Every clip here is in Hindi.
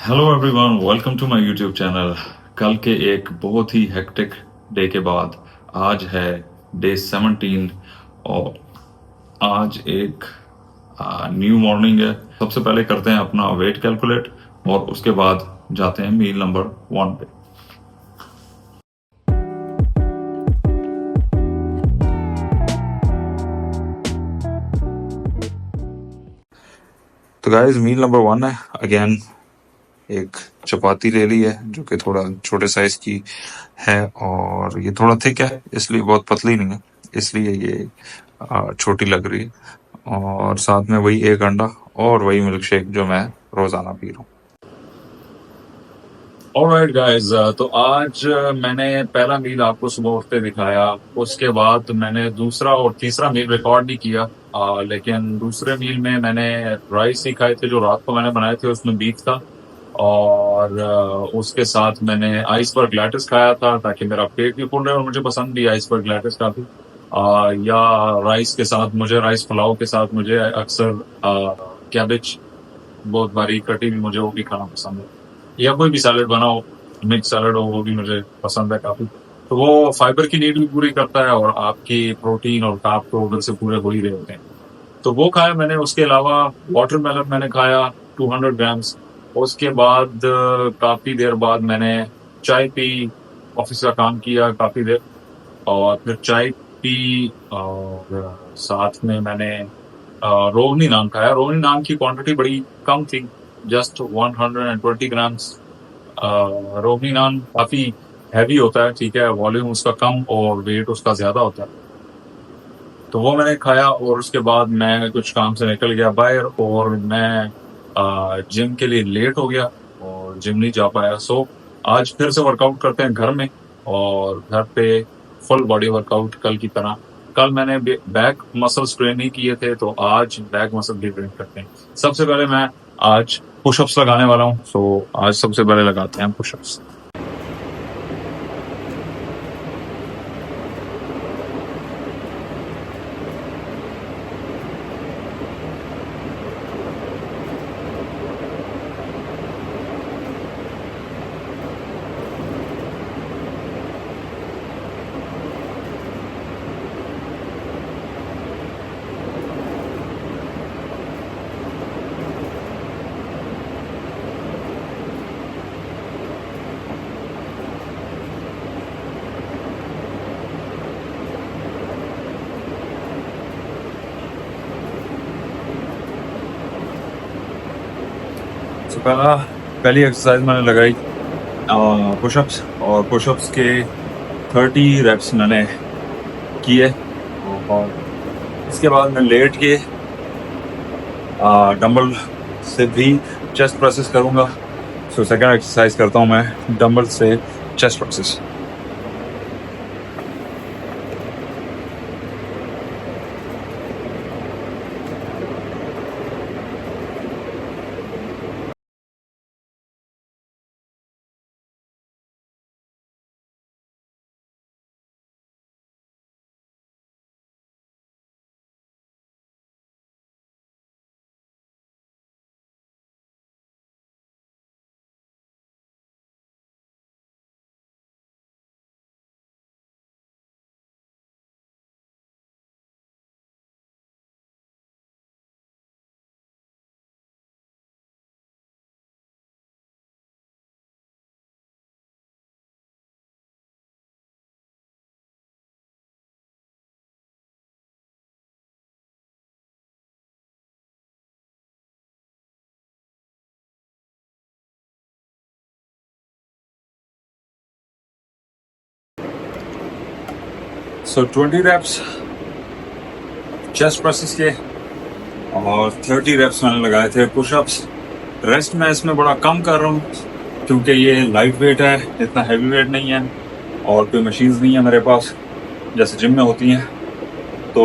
Hello everyone, welcome to my YouTube channel. कल के एक बहुत ही हेक्टिक डे के बाद आज है डे 17 और आज एक न्यू मॉर्निंग है। सबसे पहले करते हैं अपना वेट कैलकुलेट और उसके बाद जाते हैं मील नंबर 1 पे। तो गाइस, मील नंबर 1 है। अगेन एक चपाती ले ली है जो कि थोड़ा छोटे साइज की है और ये थोड़ा थिक है, इसलिए बहुत पतली नहीं है, इसलिए ये छोटी लग रही है। और साथ में वही एक अंडा और वही मिल्क शेक जो मैं रोजाना पी रहा हूँ। ऑलराइट गाइस, तो आज मैंने पहला मील आपको सुबह उठते दिखाया। उसके बाद मैंने दूसरा और तीसरा मील रिकॉर्ड नहीं किया, लेकिन दूसरे मील में मैंने राइस ही खाए थे जो रात को मैंने बनाए थे, उसमें बीफ था। और उसके साथ मैंने आइसबर्ग लैटिस खाया था ताकि मेरा पेट भी फुल रहे, और मुझे पसंद भी आइसबर्ग लैटिस काफी। या राइस के साथ मुझे, राइस पुलाव के साथ मुझे अक्सर कैबेज बहुत बारीक कटी हुई, मुझे वो भी खाना पसंद है। या कोई भी सैलेड बनाओ, मिक्स सैलेड हो, वो भी मुझे पसंद है काफी। तो वो फाइबर की नीड भी पूरी करता है और आपकी प्रोटीन और कार्ब तो उधर से पूरे हो ही रहे होते हैं। तो वो खाया मैंने। उसके अलावा वाटरमेलन मैंने खाया 200 ग्राम्स। उसके बाद काफी देर बाद मैंने चाय पी, ऑफिस का काम किया काफी देर, और फिर चाय पी। और साथ में मैंने रोगनी नान खाया। रोगनी नान की क्वांटिटी बड़ी कम थी, जस्ट 120 ग्राम्स। रोगनी नान काफी हैवी होता है, ठीक है, वॉल्यूम उसका कम और वेट उसका ज्यादा होता है। तो वो मैंने खाया और उसके बाद मैं कुछ काम से निकल गया बाहर, और मैं जिम के लिए लेट हो गया और जिम नहीं जा पाया। सो आज फिर से वर्कआउट करते हैं घर में, और घर पे फुल बॉडी वर्कआउट कल की तरह। कल मैंने बैक मसल्स ट्रेन नहीं किए थे, तो आज बैक मसल भी ट्रेन करते हैं। सबसे पहले मैं आज पुशअप्स लगाने वाला हूँ। सो आज सबसे पहले लगाते हैं पुशअप्स। तो पहली एक्सरसाइज मैंने लगाई पुशअप्स, और पुशअप्स के 30 रेप्स मैंने किए। और इसके बाद मैं लेट के डंबल से भी चेस्ट प्रेसेस करूंगा। सो सेकंड एक्सरसाइज करता हूं मैं डंबल से चेस्ट प्रेसेस। सो 20 रेप्स चेस्ट प्रेसेस के और 30 रेप्स मैंने लगाए थे पुशअप्स। रेस्ट मैं इसमें बड़ा कम कर रहा हूँ क्योंकि ये लाइट वेट है, इतना हैवी वेट नहीं है, और कोई मशीन्स नहीं है मेरे पास जैसे जिम में होती हैं। तो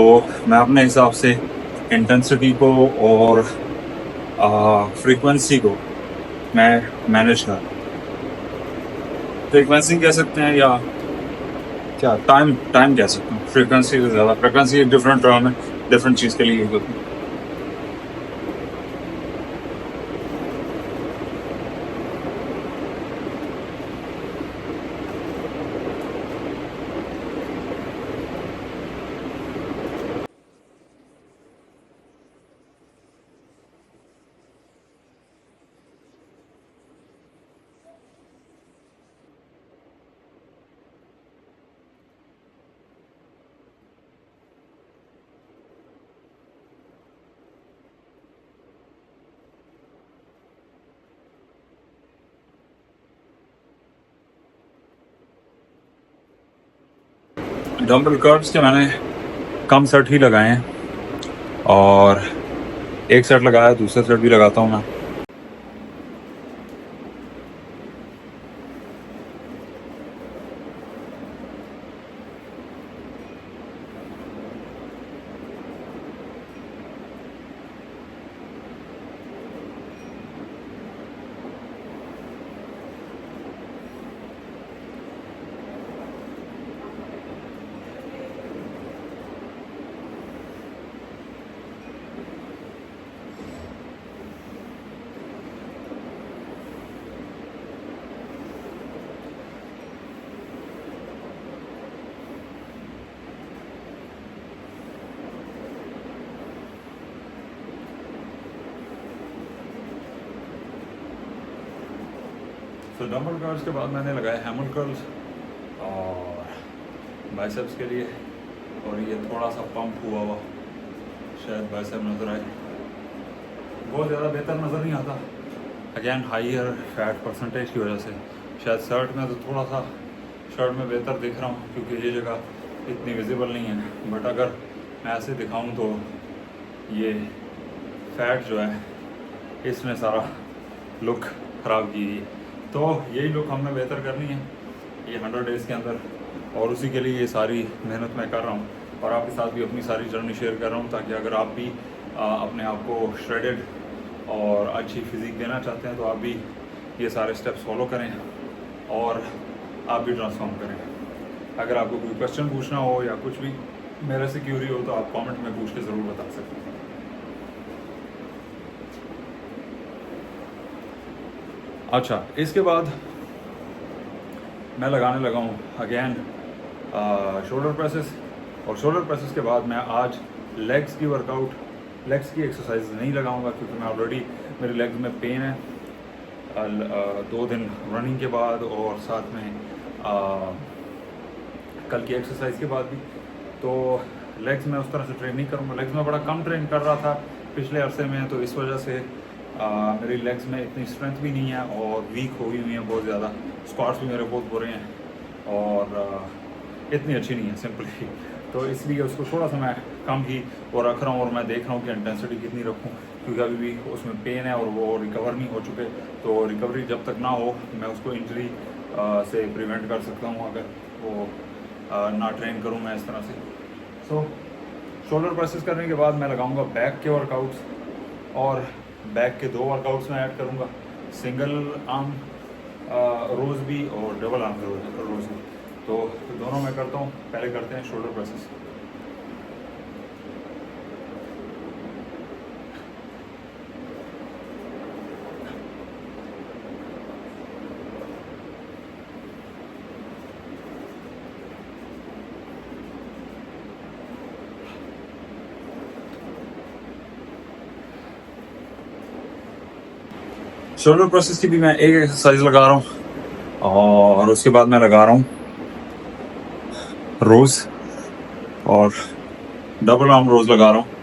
मैं अपने हिसाब से इंटेंसिटी को और फ्रीक्वेंसी को मैं मैनेज कर, फ्रीक्वेंसी कह सकते हैं या क्या टाइम कह सकते हैं। फ्रीक्वेंसी से ज़्यादा, फ्रीक्वेंसी एक डिफरेंट टर्म है, डिफरेंट चीज़ के लिए यूज होती है। डंबल कर्व्स के मैंने कम सेट ही लगाए हैं और एक सेट लगाया, दूसरा सेट भी लगाता हूँ मैं। तो डंबल कर्ल्स के बाद मैंने लगाया हैमर कर्ल्स और बाइसेप्स के लिए, और ये थोड़ा सा पंप हुआ हुआ, शायद बाइसेप नज़र आए, बहुत ज़्यादा बेहतर नज़र नहीं आता। अगेन हाइयर फैट परसेंटेज की वजह से शायद शर्ट में तो थोड़ा सा शर्ट में बेहतर दिख रहा हूँ क्योंकि ये जगह इतनी विजिबल नहीं है, बट अगर मैं ऐसे दिखाऊँ तो ये फैट जो है इसने सारा लुक ख़राब की है। तो यही लुक हमने बेहतर करनी है ये 100 डेज़ के अंदर, और उसी के लिए ये सारी मेहनत मैं कर रहा हूँ और आपके साथ भी अपनी सारी जर्नी शेयर कर रहा हूँ, ताकि अगर आप भी अपने आप को श्रेडेड और अच्छी फिज़िक देना चाहते हैं तो आप भी ये सारे स्टेप्स फॉलो करें और आप भी ट्रांसफॉर्म करें। अगर आपको कोई क्वेश्चन पूछना हो या कुछ भी मेरे से क्यूरी हो तो आप कमेंट में पूछ के ज़रूर बता सकते हैं। अच्छा, इसके बाद मैं लगाने लगा हूँ अगेन शोल्डर प्रेसेस, और शोल्डर प्रेसेस के बाद मैं आज लेग्स की वर्कआउट, लेग्स की एक्सरसाइज नहीं लगाऊंगा क्योंकि मैं ऑलरेडी मेरे लेग्स में पेन है 2 दिन रनिंग के बाद और साथ में कल की एक्सरसाइज के बाद भी। तो लेग्स में उस तरह से ट्रेन नहीं करूँगा, लेग्स में बड़ा कम ट्रेन कर रहा था पिछले अरसे में, तो इस वजह से मेरी लेग्स में इतनी स्ट्रेंथ भी नहीं है और वीक हो हुई हैं बहुत ज़्यादा, स्क्वाट्स भी मेरे बहुत बुरे हैं और इतनी अच्छी नहीं है सिंपली। तो इसलिए उसको थोड़ा सा मैं कम ही और रख रहा हूँ, और मैं देख रहा हूँ कि इंटेंसिटी कितनी रखूँ क्योंकि अभी भी उसमें पेन है और वो रिकवर नहीं हो चुके। तो रिकवरी जब तक ना हो मैं उसको इंजरी से प्रिवेंट कर सकता हूँ अगर वो ना ट्रेन करूँ मैं इस तरह से। सो शोल्डर प्रेसेस करने के बाद मैं लगाऊंगा बैक के वर्कआउट्स, और बैक के 2 वर्कआउट्स में ऐड करूंगा, सिंगल आर्म रोज़ भी और डबल आर्म रोज़ भी। तो दोनों मैं करता हूँ। पहले करते हैं शोल्डर प्रेसेस। शोल्डर प्रेसेस की भी मैं एक एक्सरसाइज लगा रहा हूँ और उसके बाद मैं लगा रहा हूँ रोज़, और डबल आर्म रोज़ लगा रहा हूँ।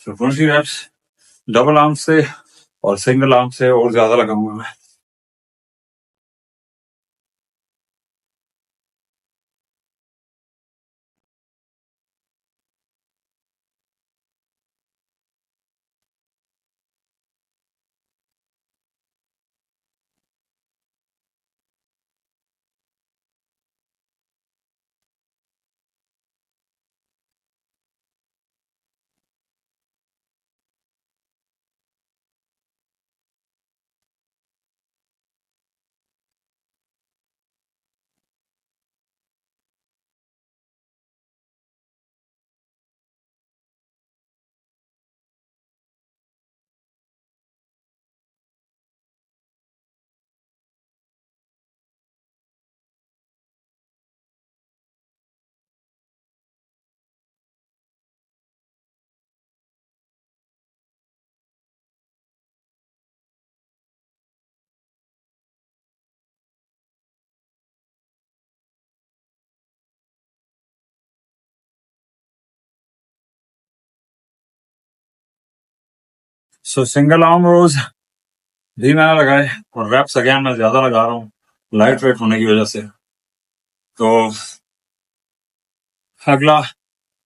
So 20 reps डबल आर्म से और सिंगल आर्म से और ज़्यादा लगाऊंगा मैं। सो सिंगल आर्म रोज भी मैंने लगाए और रैप्स अगेन मैं ज्यादा लगा रहा हूँ लाइट वेट होने की वजह से। तो अगला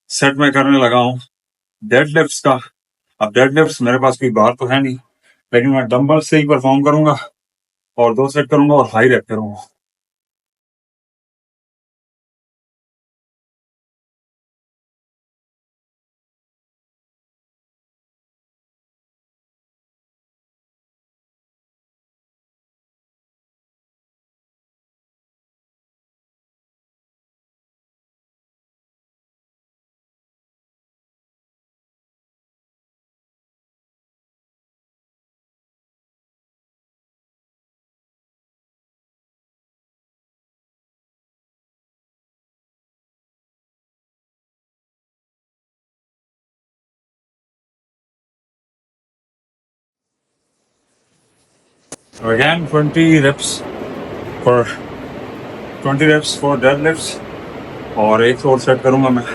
सेट में करने लगा हूँ डेडलिफ्ट्स का। अब डेडलिफ्ट्स मेरे पास कोई बार तो है नहीं, लेकिन मैं डंबल से ही परफॉर्म करूंगा और 2 सेट करूंगा और हाई रैप करूंगा। अगेन 20 reps फॉर डेडलिफ्ट्स और एक और सेट करूंगा मैं।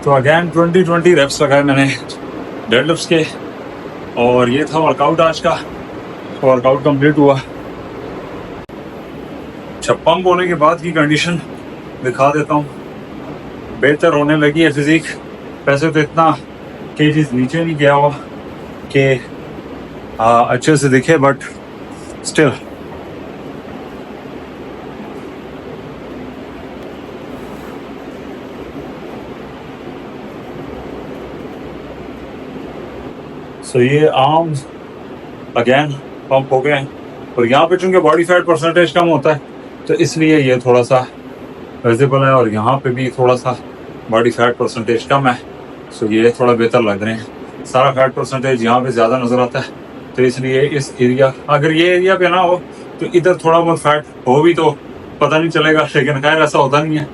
तो अगेन 20 रेप्स लगाए मैंने डेडलिफ्ट्स के और ये था वर्कआउट आज का। वर्कआउट कंप्लीट हुआ। पंप होने के बाद की कंडीशन दिखा देता हूँ। बेहतर होने लगी है फिजिक। वैसे तो इतना केजीज नीचे नहीं गया हुआ कि अच्छे से दिखे, बट स्टिल सो ये आर्म्स अगेन पंप हो गए हैं और यहाँ पे चूंकि बॉडी फैट परसेंटेज कम होता है तो इसलिए ये थोड़ा सा विजिबल है और यहाँ पे भी थोड़ा सा बॉडी फैट परसेंटेज कम है। सो ये थोड़ा बेहतर लग रहे हैं। सारा फैट परसेंटेज यहाँ पे ज़्यादा नज़र आता है, तो इसलिए इस एरिया, अगर ये एरिया पे ना हो तो इधर थोड़ा बहुत फैट हो भी तो पता नहीं चलेगा, लेकिन खैर ऐसा होता नहीं है।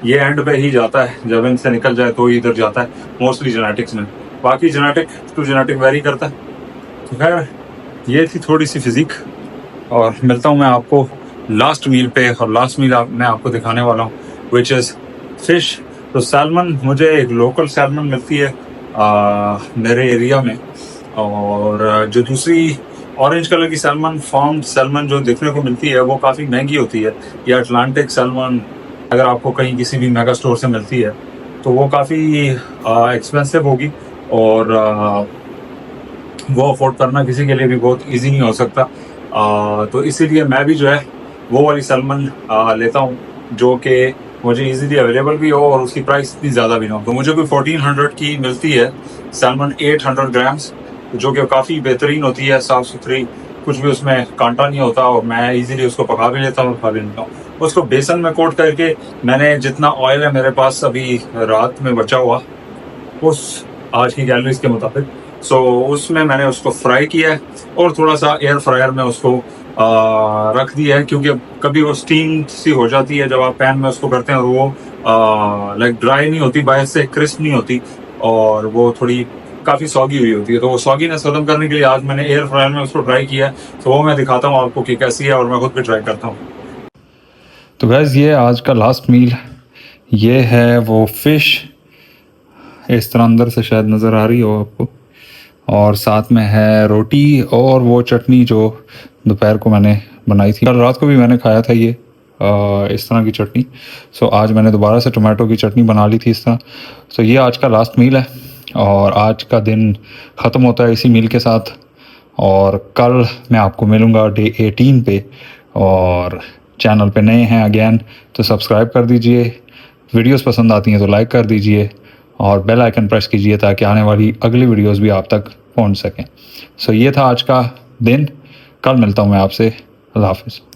ये एंड पे ही जाता है, जब इनसे निकल जाए तो इधर जाता है मोस्टली जेनेटिक्स में। बाकी जेनेटिक टू जेनेटिक वेरी करता है। तो खैर ये थी थोड़ी सी फिजिक और मिलता हूँ मैं आपको लास्ट मील पे। और लास्ट मील मैं आपको दिखाने वाला हूँ विच इज़ फिश। तो सैल्मन, मुझे एक लोकल सैल्मन मिलती है मेरे एरिया में, और जो दूसरी ऑरेंज कलर की सैल्मन, फार्म्ड सैल्मन जो देखने को मिलती है वो काफ़ी महंगी होती है। या अटलांटिक सैल्मन अगर आपको कहीं किसी भी मेगा स्टोर से मिलती है तो वो काफ़ी एक्सपेंसिव होगी और वो अफोर्ड करना किसी के लिए भी बहुत इजी नहीं हो सकता। तो इसीलिए मैं भी जो है वो वाली सैल्मन लेता हूँ जो कि मुझे इजीली अवेलेबल भी हो और उसकी प्राइस इतनी ज़्यादा भी ना हो। तो मुझे कोई 1400 की मिलती है सैल्मन 800 ग्राम्स, जो कि काफ़ी बेहतरीन होती है, साफ़ सुथरी, कुछ भी उसमें कांटा नहीं होता और मैं इजीली उसको पका भी लेता हूँ, खा भी लेता हूँ। उसको बेसन में कोट करके मैंने जितना ऑयल है मेरे पास अभी रात में बचा हुआ उस आज की कैलोरीज के मुताबिक, सो उसमें मैंने उसको फ्राई किया है और थोड़ा सा एयर फ्रायर में उसको रख दिया है, क्योंकि कभी वो स्टीम सी हो जाती है जब आप पैन में उसको करते हैं और वो लाइक ड्राई नहीं होती, बाहर से क्रिस्प नहीं होती और वो थोड़ी काफ़ी सॉगी हुई होती है। तो वो सॉगीनेस खत्म करने के लिए आज मैंने एयर फ्रायर में उसको ट्राई किया है। तो वो मैं दिखाता हूँ आपको कि कैसी है और मैं खुद भी ट्राई करता हूँ। तो गैस ये आज का लास्ट मील, ये है वो फ़िश। इस तरह अंदर से शायद नज़र आ रही हो आपको, और साथ में है रोटी और वो चटनी जो दोपहर को मैंने बनाई थी। कल रात को भी मैंने खाया था ये इस तरह की चटनी। सो आज मैंने दोबारा से टोमेटो की चटनी बना ली थी इस तरह। सो ये आज का लास्ट मील है और आज का दिन ख़त्म होता है इसी मील के साथ। और कल मैं आपको मिलूँगा डे 18 पे। और चैनल पे नए हैं अगेन तो सब्सक्राइब कर दीजिए, वीडियोस पसंद आती हैं तो लाइक कर दीजिए और बेल आइकन प्रेस कीजिए ताकि आने वाली अगली वीडियोस भी आप तक पहुंच सकें। सो ये था आज का दिन। कल मिलता हूँ मैं आपसे। अल्लाह हाफिज़।